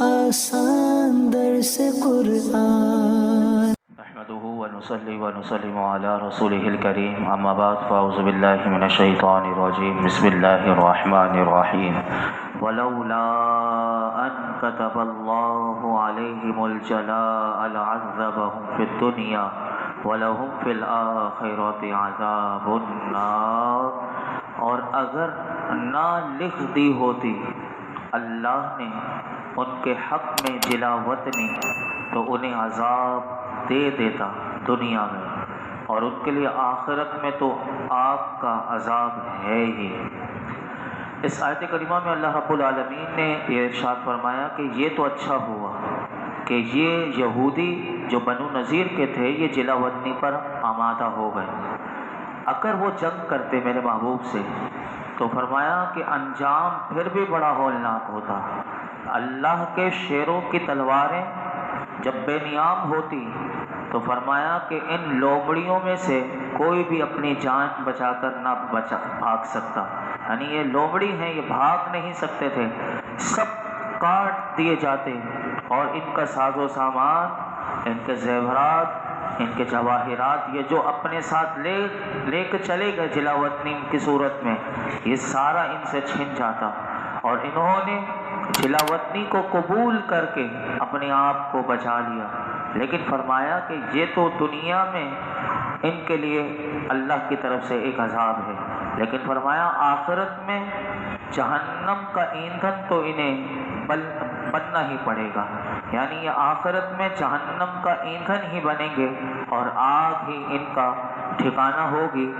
آسان درس قرآن. نحمده ونصلي ونسلم على رسوله الكريم اما بعد فاعوذ بالله من الشيطان الرجيم بسم الله الرحمن الرحيم ولولا ان كتب الله عليهم الجلاء لعذبهم في الدنيا ولهم في الآخرة عذاب النار. اور اگر نہ لکھ دی ہوتی اللہ نے ان کے حق میں جلا وطنی تو انہیں عذاب دے دیتا دنیا میں، اور ان کے لیے آخرت میں تو آگ کا عذاب ہے ہی. اس آیت کریمہ میں اللہ رب العالمین نے یہ ارشاد فرمایا کہ یہ تو اچھا ہوا کہ یہ یہودی جو بنو نذیر کے تھے یہ جلا وطنی پر آمادہ ہو گئے. اگر وہ جنگ کرتے میرے محبوب سے تو فرمایا کہ انجام پھر بھی بڑا ہولناک ہوتا. اللہ کے شیروں کی تلواریں جب بے نیام ہوتی تو فرمایا کہ ان لومڑیوں میں سے کوئی بھی اپنی جان بچا کر نہ بھاگ سکتا. یعنی یہ لومڑی ہیں، یہ بھاگ نہیں سکتے تھے، سب کاٹ دیے جاتے، اور ان کا ساز و سامان، ان کے زیورات، ان کے جواہرات، یہ جو اپنے ساتھ لے کے چلے گئے جلا وطنی کی صورت میں، یہ سارا ان سے چھن جاتا. اور انہوں نے جلا وطنی کو قبول کر کے اپنے آپ کو بچا لیا. لیکن فرمایا کہ یہ تو دنیا میں ان کے لیے اللہ کی طرف سے ایک عذاب ہے، لیکن فرمایا آخرت میں جہنم کا ایندھن تو انہیں بننا ہی پڑے گا. یعنی یہ آخرت میں جہنم کا ایندھن ہی بنیں گے اور آگ ہی ان کا ٹھکانہ ہوگی.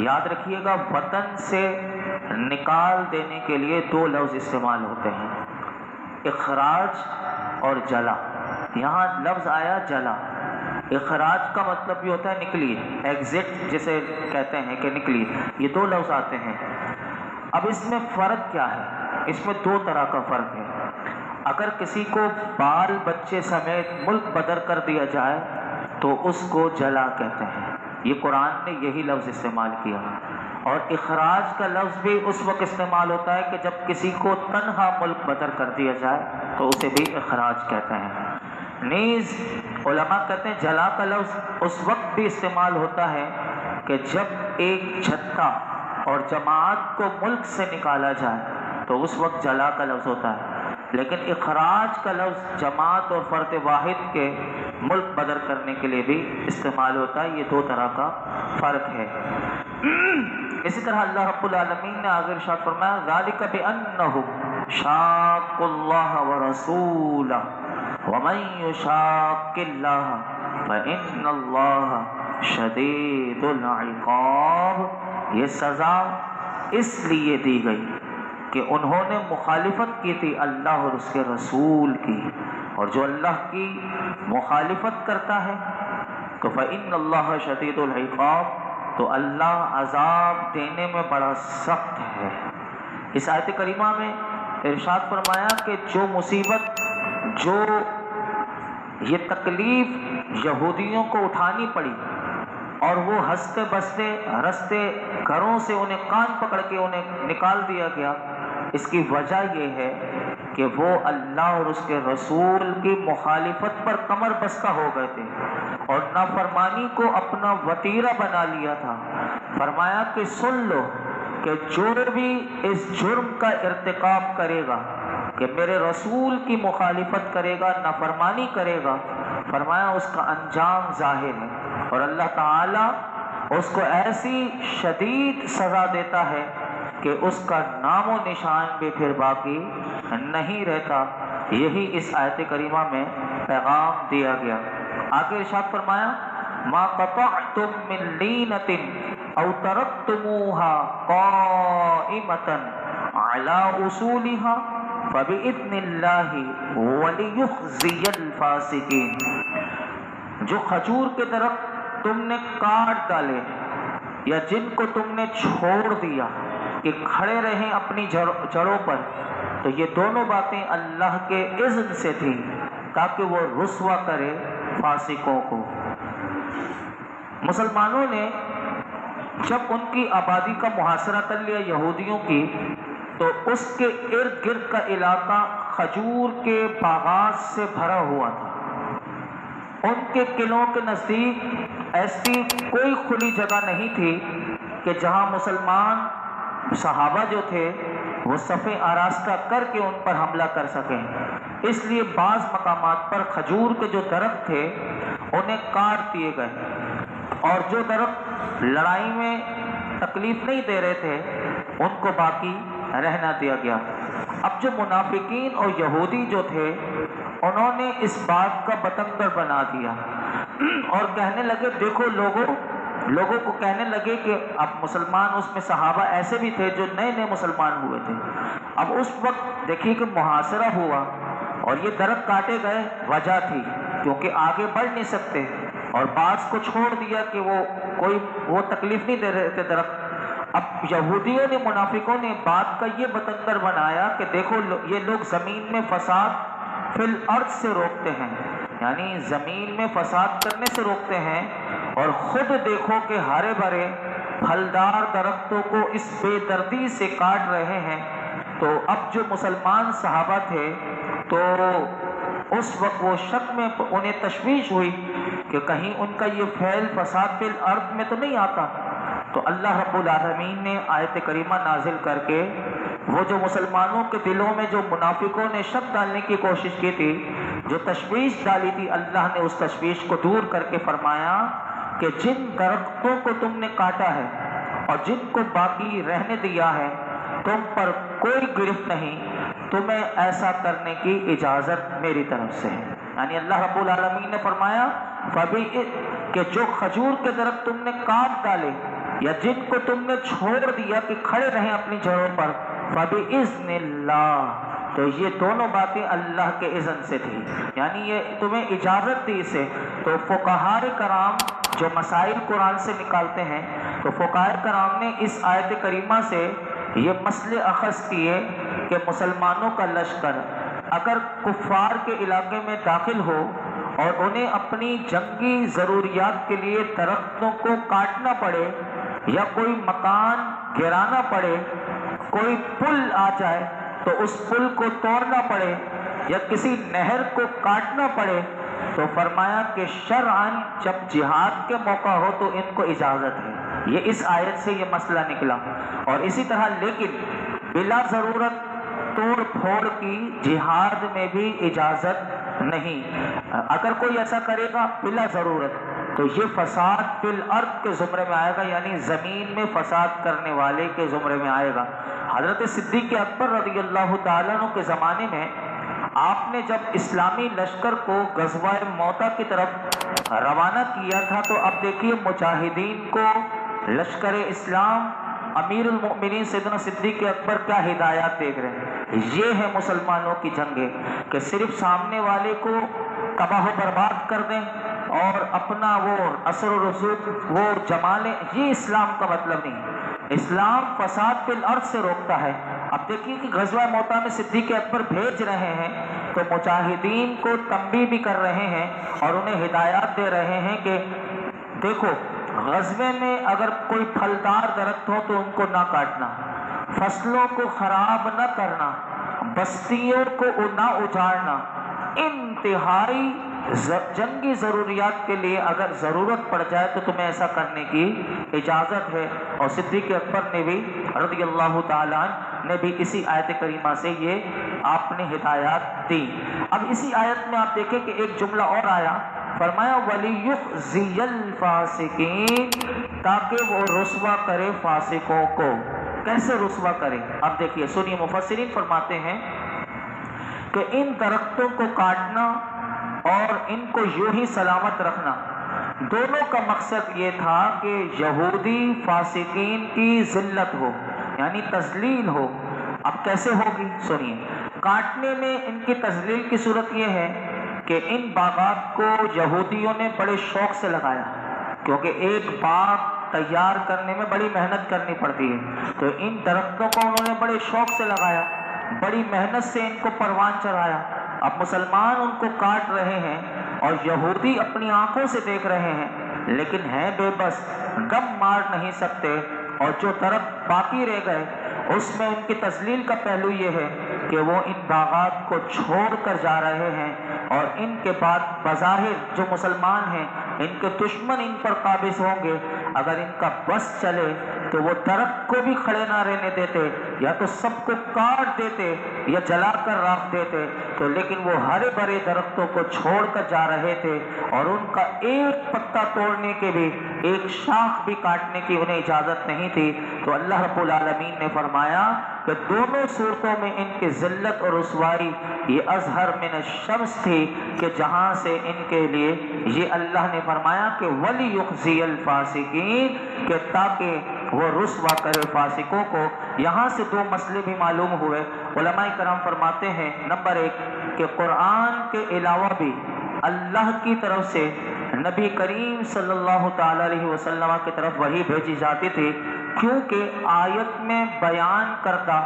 یاد رکھیے گا، وطن سے نکال دینے کے لیے دو لفظ استعمال ہوتے ہیں، اخراج اور جلا. یہاں لفظ آیا جلا. اخراج کا مطلب بھی ہوتا ہے نکلیے، ایگزٹ جسے کہتے ہیں کہ نکلیے. یہ دو لفظ آتے ہیں. اب اس میں فرق کیا ہے؟ اس میں دو طرح کا فرق ہے. اگر کسی کو بال بچے سمیت ملک بدر کر دیا جائے تو اس کو جلا کہتے ہیں. یہ قرآن نے یہی لفظ استعمال کیا. اور اخراج کا لفظ بھی اس وقت استعمال ہوتا ہے کہ جب کسی کو تنہا ملک بدر کر دیا جائے تو اسے بھی اخراج کہتے ہیں. نیز علماء کہتے ہیں جلا کا لفظ اس وقت بھی استعمال ہوتا ہے کہ جب ایک جتھا اور جماعت کو ملک سے نکالا جائے تو اس وقت جلا کا لفظ ہوتا ہے. لیکن اخراج کا لفظ جماعت اور فرد واحد کے ملک بدر کرنے کے لیے بھی استعمال ہوتا ہے. یہ دو طرح کا فرق ہے. اسی طرح اللہ رب العالمین نے آگے ارشاد فرمایا ذالک بأنہم شاقوا اللہ ورسولہ ومن یشاق اللہ فإن اللہ شدید العقاب. یہ سزا اس لیے دی گئی کہ انہوں نے مخالفت کی تھی اللہ اور اس کے رسول کی، اور جو اللہ کی مخالفت کرتا ہے تو فإن اللہ شدید العقاب، تو اللہ عذاب دینے میں بڑا سخت ہے. اس آیت کریمہ میں ارشاد فرمایا کہ جو مصیبت، جو یہ تکلیف یہودیوں کو اٹھانی پڑی اور وہ ہنستے بستے رستے گھروں سے انہیں کان پکڑ کے انہیں نکال دیا گیا، اس کی وجہ یہ ہے کہ وہ اللہ اور اس کے رسول کی مخالفت پر کمر بستہ ہو گئے تھے اور نافرمانی کو اپنا وتیرہ بنا لیا تھا. فرمایا کہ سن لو کہ جو بھی اس جرم کا ارتکاب کرے گا کہ میرے رسول کی مخالفت کرے گا، نافرمانی کرے گا، فرمایا اس کا انجام ظاہر ہے، اور اللہ تعالیٰ اس کو ایسی شدید سزا دیتا ہے کہ اس کا نام و نشان بھی پھر باقی نہیں رہتا. یہی اس آیت کریمہ میں پیغام دیا گیا. آگے ارشاد فرمایا ما قطعتم من لینۃ او ترکتموها قائمۃ علی اصولها فبإذن اللہ ولیخزی الفاسقین. جو کھجور کے درخت تم نے کاٹ ڈالے یا جن کو تم نے چھوڑ دیا کہ کھڑے رہیں اپنی جڑوں پر، تو یہ دونوں باتیں اللہ کے اذن سے تھیں تاکہ وہ رسوا کرے فاسقوں کو. مسلمانوں نے جب ان کی آبادی کا محاصرہ کر لیا یہودیوں کی، تو اس کے ارد گرد کا علاقہ کھجور کے باغات سے بھرا ہوا تھا۔ ان کے قلعوں کے نزدیک ایسی کوئی کھلی جگہ نہیں تھی کہ جہاں مسلمان صحابہ جو تھے وہ صف آراستہ کر کے ان پر حملہ کر سکیں۔ اس لیے بعض مقامات پر کھجور کے جو درخت تھے انہیں کاٹ دیے گئے، اور جو درخت لڑائی میں تکلیف نہیں دے رہے تھے ان کو باقی رہنا دیا گیا۔ اب جو منافقین اور یہودی جو تھے انہوں نے اس بات کا بتنگڑ بنا دیا اور کہنے لگے، دیکھو لوگوں کو کہنے لگے کہ اب مسلمان، اس میں صحابہ ایسے بھی تھے جو نئے نئے مسلمان ہوئے تھے۔ اب اس وقت دیکھیے کہ محاصرہ ہوا اور یہ درخت کاٹے گئے، وجہ تھی کیونکہ آگے بڑھ نہیں سکتے، اور بعض کو چھوڑ دیا کہ وہ تکلیف نہیں دے رہے تھے درخت۔ اب یہودیوں نے، منافقوں نے بات کا یہ بتنگڑ بنایا کہ دیکھو یہ لوگ زمین میں فساد فی الارض سے روکتے ہیں، یعنی زمین میں فساد کرنے سے روکتے ہیں، اور خود دیکھو کہ ہرے بھرے پھلدار درختوں کو اس بے دردی سے کاٹ رہے ہیں۔ تو اب جو مسلمان صحابہ تھے تو اس وقت وہ شک میں انہیں تشویش ہوئی کہ کہیں ان کا یہ فعل فساد فی الارض میں تو نہیں آتا۔ تو اللہ رب العالمین نے آیت کریمہ نازل کر کے وہ جو مسلمانوں کے دلوں میں جو منافقوں نے شک ڈالنے کی کوشش کی تھی، جو تشویش ڈالی تھی، اللہ نے اس تشویش کو دور کر کے فرمایا کہ جن درختوں کو تم نے کاٹا ہے اور جن کو باقی رہنے دیا ہے تم پر کوئی گرفت نہیں، تمہیں ایسا کرنے کی اجازت میری طرف سے ہے۔ یعنی اللہ رب العالمین نے فرمایا کہ جو کھجور کے درخت تم نے کاٹ ڈالے یا جن کو تم نے چھوڑ دیا کہ کھڑے رہیں اپنی جگہوں پر، فَبِإِذْنِ اللَّهِ، تو یہ دونوں باتیں اللہ کے اذن سے تھی، یعنی یہ تمہیں اجازت دی اسے۔ تو فقہاء کرام جو مسائل قرآن سے نکالتے ہیں، تو فقہاء کرام نے اس آیت کریمہ سے یہ مسئلے اخذ کیے کہ مسلمانوں کا لشکر اگر کفار کے علاقے میں داخل ہو اور انہیں اپنی جنگی ضروریات کے لیے درختوں کو کاٹنا پڑے یا کوئی مکان گرانا پڑے، کوئی پل آ جائے تو اس پل کو توڑنا پڑے یا کسی نہر کو کاٹنا پڑے، تو فرمایا کہ شرعاً جب جہاد کے موقع ہو تو ان کو اجازت ہے۔ یہ اس آیت سے یہ مسئلہ نکلا۔ اور اسی طرح لیکن بلا ضرورت توڑ پھوڑ کی جہاد میں بھی اجازت نہیں۔ اگر کوئی ایسا کرے گا بلا ضرورت تو یہ فساد فی الارض کے زمرے میں آئے گا، یعنی زمین میں فساد کرنے والے کے زمرے میں آئے گا۔ حضرت صدیق اکبر رضی اللہ تعالیٰ عنہ کے زمانے میں آپ نے جب اسلامی لشکر کو غزوہ موتا کی طرف روانہ کیا تھا، تو اب دیکھیے مجاہدین کو لشکر اسلام امیر المؤمنین سیدنا صدیق اکبر کیا ہدایات دیکھ رہے ہیں۔ یہ ہے مسلمانوں کی جنگیں کہ صرف سامنے والے کو تباہ و برباد کر دیں اور اپنا وہ اثر و رسوخ وہ جما لیں، یہ اسلام کا مطلب نہیں۔ اسلام فساد فی الارض سے روکتا ہے۔ اب دیکھیے کہ غزوہ موتا میں صدیق اکبر بھیج رہے ہیں تو مجاہدین کو تنبیہ بھی کر رہے ہیں اور انہیں ہدایات دے رہے ہیں کہ دیکھو غزوے میں اگر کوئی پھلدار درخت ہو تو ان کو نہ کاٹنا، فصلوں کو خراب نہ کرنا، بستیوں کو نہ اجاڑنا، انتہائی جنگی ضروریات کے لیے اگر ضرورت پڑ جائے تو تمہیں ایسا کرنے کی اجازت ہے۔ اور صدیق اکبر نے بھی رضی اللہ تعالیٰ عنہ نے بھی اسی آیت کریمہ سے یہ آپ نے ہدایات دی۔ اب اسی آیت میں آپ دیکھیں کہ ایک جملہ اور آیا، فرمایا وَلِيُخْزِيَ الْفَاسِقِينَ، تاکہ وہ رسوا کرے فاسقوں کو۔ کیسے رسوا کرے؟ اب دیکھیے سنیے، مفسرین فرماتے ہیں کہ ان درختوں کو کاٹنا اور ان کو یوں ہی سلامت رکھنا، دونوں کا مقصد یہ تھا کہ یہودی فاسقین کی ذلت ہو، یعنی تذلیل ہو۔ اب کیسے ہوگی؟ سنیے، کاٹنے میں ان کی تذلیل کی صورت یہ ہے کہ ان باغات کو یہودیوں نے بڑے شوق سے لگایا، کیونکہ ایک باغ تیار کرنے میں بڑی محنت کرنی پڑتی ہے، تو ان درختوں کو انہوں نے بڑے شوق سے لگایا، بڑی محنت سے ان کو پروان چڑھایا۔ اب مسلمان ان کو کاٹ رہے ہیں اور یہودی اپنی آنکھوں سے دیکھ رہے ہیں، لیکن ہیں بے بس، دم مار نہیں سکتے، اور جو درخت باقی رہ گئے اس میں ان کی تذلیل کا پہلو یہ ہے کہ وہ ان باغات کو چھوڑ کر جا رہے ہیں اور ان کے بعد بظاہر جو مسلمان ہیں ان کے دشمن ان پر قابض ہوں گے، اگر ان کا بس چلے تو وہ درخت کو بھی کھڑے نہ رہنے دیتے، یا تو سب کو کاٹ دیتے یا جلا کر راکھ دیتے، تو لیکن وہ ہرے بھرے درختوں کو چھوڑ کر جا رہے تھے اور ان کا ایک پتا توڑنے کے بھی، ایک شاخ بھی کاٹنے کی انہیں اجازت نہیں تھی۔ تو اللہ رب العالمین نے فرمایا کہ دونوں صورتوں میں ان کی ذلت اور رسوائی یہ اظہر من الشمس تھی، کہ جہاں سے ان کے لیے یہ اللہ نے فرمایا کہ وَلِيُخْزِيَ الْفَاسِقِينَ، کہ تاکہ وہ رسوا کرے فاسقوں کو۔ یہاں سے دو مسئلے بھی معلوم ہوئے۔ علماء کرام فرماتے ہیں نمبر ایک کہ قرآن کے علاوہ بھی اللہ کی طرف سے نبی کریم صلی اللہ تعالی علیہ وسلم کی طرف وحی بھیجی جاتی تھی، کیونکہ آیت میں بیان کردہ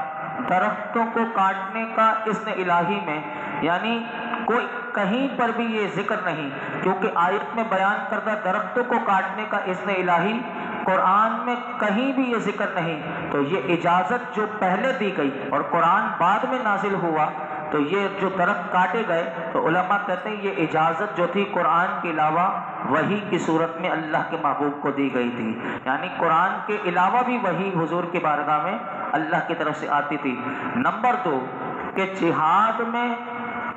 درختوں کو کاٹنے کا اذن الہی میں، یعنی کوئی کہیں پر بھی یہ ذکر نہیں، کیونکہ آیت میں بیان کردہ درختوں کو کاٹنے کا اذن الہی قرآن میں کہیں بھی یہ ذکر نہیں، تو یہ اجازت جو پہلے دی گئی اور قرآن بعد میں نازل ہوا تو یہ جو درخت کاٹے گئے، تو علماء کہتے ہیں یہ اجازت جو تھی قرآن کے علاوہ وحی کی صورت میں اللہ کے محبوب کو دی گئی تھی، یعنی قرآن کے علاوہ بھی وحی حضور کی بارگاہ میں اللہ کی طرف سے آتی تھی۔ نمبر دو کہ جہاد میں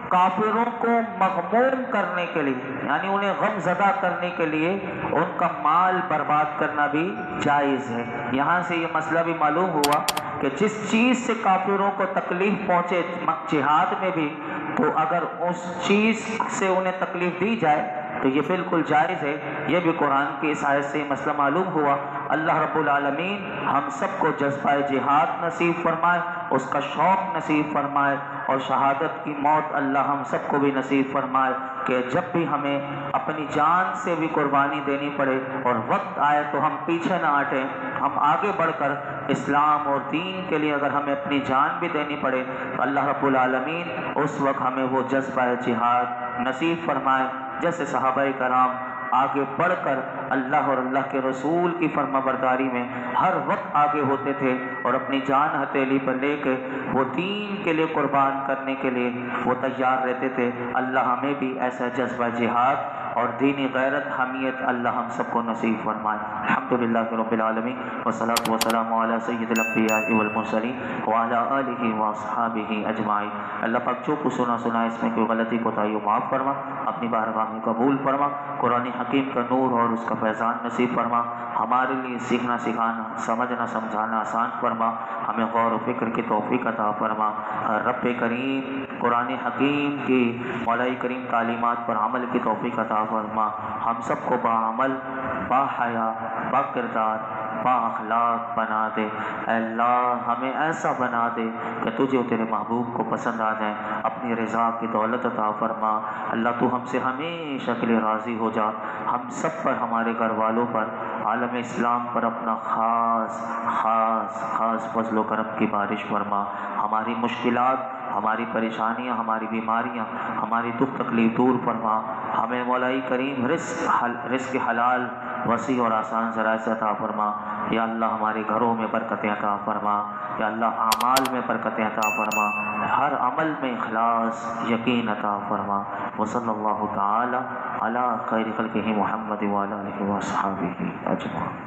کافروں کو مغموم کرنے کے لیے، یعنی انہیں غم زدہ کرنے کے لیے ان کا مال برباد کرنا بھی جائز ہے۔ یہاں سے یہ مسئلہ بھی معلوم ہوا کہ جس چیز سے کافروں کو تکلیف پہنچے جہاد میں بھی، تو اگر اس چیز سے انہیں تکلیف دی جائے تو یہ بالکل جائز ہے۔ یہ بھی قرآن کی اس آیت سے مسئلہ معلوم ہوا۔ اللہ رب العالمین ہم سب کو جذبہ جہاد نصیب فرمائے، اس کا شوق نصیب فرمائے، اور شہادت کی موت اللہ ہم سب کو بھی نصیب فرمائے، کہ جب بھی ہمیں اپنی جان سے بھی قربانی دینی پڑے اور وقت آئے تو ہم پیچھے نہ ہٹیں، ہم آگے بڑھ کر اسلام اور دین کے لیے اگر ہمیں اپنی جان بھی دینی پڑے تو اللہ رب العالمین اس وقت ہمیں وہ جذبہ جہاد نصیب فرمائے، جیسے صحابہ کرام آگے بڑھ کر اللہ اور اللہ کے رسول کی فرما برداری میں ہر وقت آگے ہوتے تھے اور اپنی جان ہتھیلی پر لے کے وہ دین کے لیے قربان کرنے کے لیے وہ تیار رہتے تھے۔ اللہ ہمیں بھی ایسا جذبہ جہاد اور دینی غیرت حمیت اللہ ہم سب کو نصیب فرمائے۔ الحمدللہ رب العالمین والصلاة والسلام علی سید الانبیاء والمرسلین وعلی آلہ واصحابہ اجمعین۔ اللہ پاک جو کچھ سنا اس میں کوئی غلطی کوتاہی معاف فرما، اپنی بارگاہ میں قبول فرما، قرآن حکیم کا نور اور اس کا فیضان نصیب فرما، ہمارے لیے سیکھنا سکھانا سمجھنا سمجھانا آسان فرما، ہمیں غور و فکر کی توفیق عطا فرما۔ رب کریم قرآن حکیم کی مولا کریم تعلیمات پر عمل کی توفیق عطا فرما، ہم سب کو باعمل با حیا با کردار با اخلاق بنا دے۔ اے اللہ ہمیں ایسا بنا دے کہ تجھے اور تیرے محبوب کو پسند آ جائیں، اپنی رضا کی دولت عطا فرما۔ اللہ تو ہم سے ہمیشہ کے لیے راضی ہو جا، ہم سب پر، ہمارے گھر والوں پر، عالم اسلام پر اپنا خاص خاص خاص فضل و کرم کی بارش فرما۔ ہماری مشکلات، ہماری پریشانیاں، ہماری بیماریاں، ہماری دکھ تکلیف دور فرما۔ ہمیں مولا کریم رزق حلال وسیع اور آسان ذرائع سے عطا فرما۔ یا اللہ ہمارے گھروں میں برکتیں عطا فرما، یا اللہ اعمال میں برکتیں عطا فرما، ہر عمل میں اخلاص یقین عطا فرما۔ وصلی اللہ تعالی علی خیر خلقہ محمد وعلی آلہ وصحبہ اجمعین۔